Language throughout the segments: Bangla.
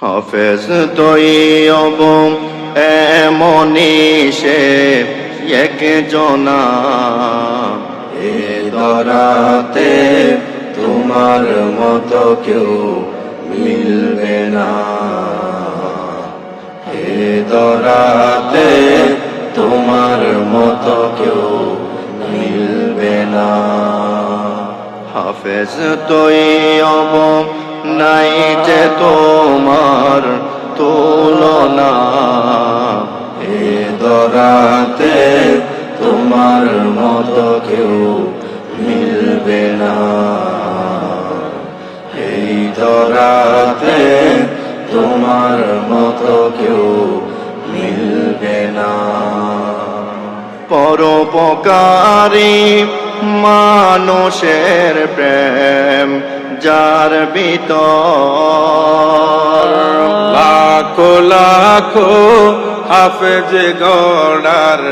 হাফেজ তৈয়ব এমনি সে একজনা, এ দরাতে তোমার মতো কেউ মিলবে না, এ দরাতে তোমার মতো কেউ মিলবে না। হাফেজ তৈয়ব নাই যে তোমার তুলনা, এ দরাতে তোমার মতো কেউ মিলবে না, এই দরাতে তোমার মতো কেউ মিলবে না। পরোপকারী মানুষের প্রেম যার ভিতর, লাখো লাখো হাফেজ গড়ার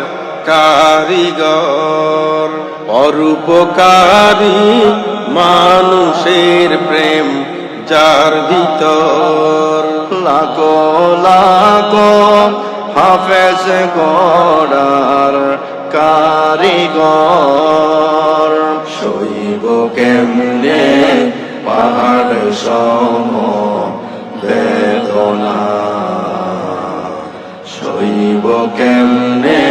কারিগর, পরোপকারী মানুষের প্রেম যার ভিতর, লাখো লাখো হাফেজ গড়ার কারিগর, সইব কেমনে পাহাড় সম বেদনা, সইব কেমনে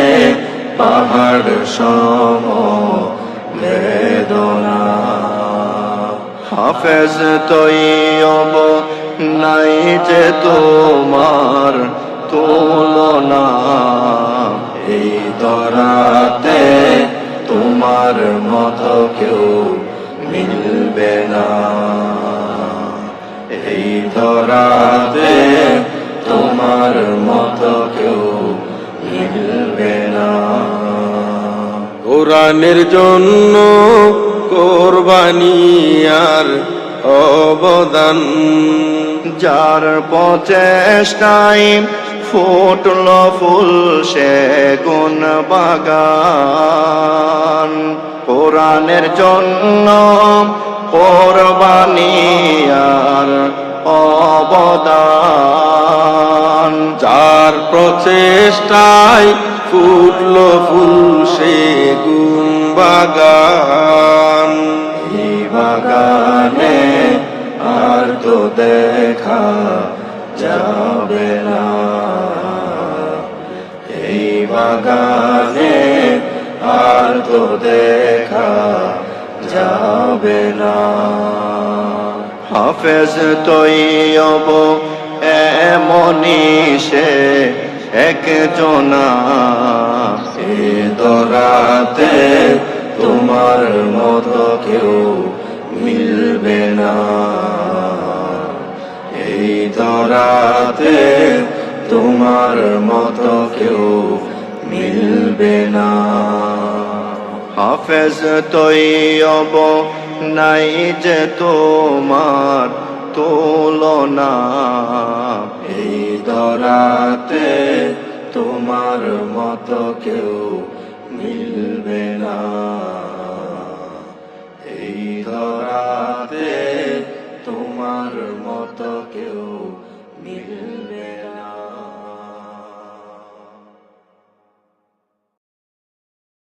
পাহাড় সম বেদনা। হাফেজ তৈয়ব নাই যে তোমার তুলনা, এই দরাতে তোমার মতো কেউ মিলবে না, এই দরাতে তোমার মতো কেউ মিলবে না। কোরআনের জন্য কোরবানি আর অবদান, যার প্রচেষ্টায় ফুটল ফুল সেগুন বাগান, কোরআনের জন্য কোরবানি আর অবদান, যার প্রচেষ্টায় ফুটল ফুল সেগুন বাগান, এই বাগানে আর তো দেখা যাবে না, এই বাগানে আর তো দেখা যাবে না। হাফেজ তৈয়ব এমনি সে একজনা, এ দরাতে তোমার মতো কেউ মিলবে না, এই দরাতে তোমার মতো কেউ মিলবে না। হাফেজ তৈয়ব নাই যে তোমার তুলনা, এই দরাতে তোমার মতো কেউ মিলবে না।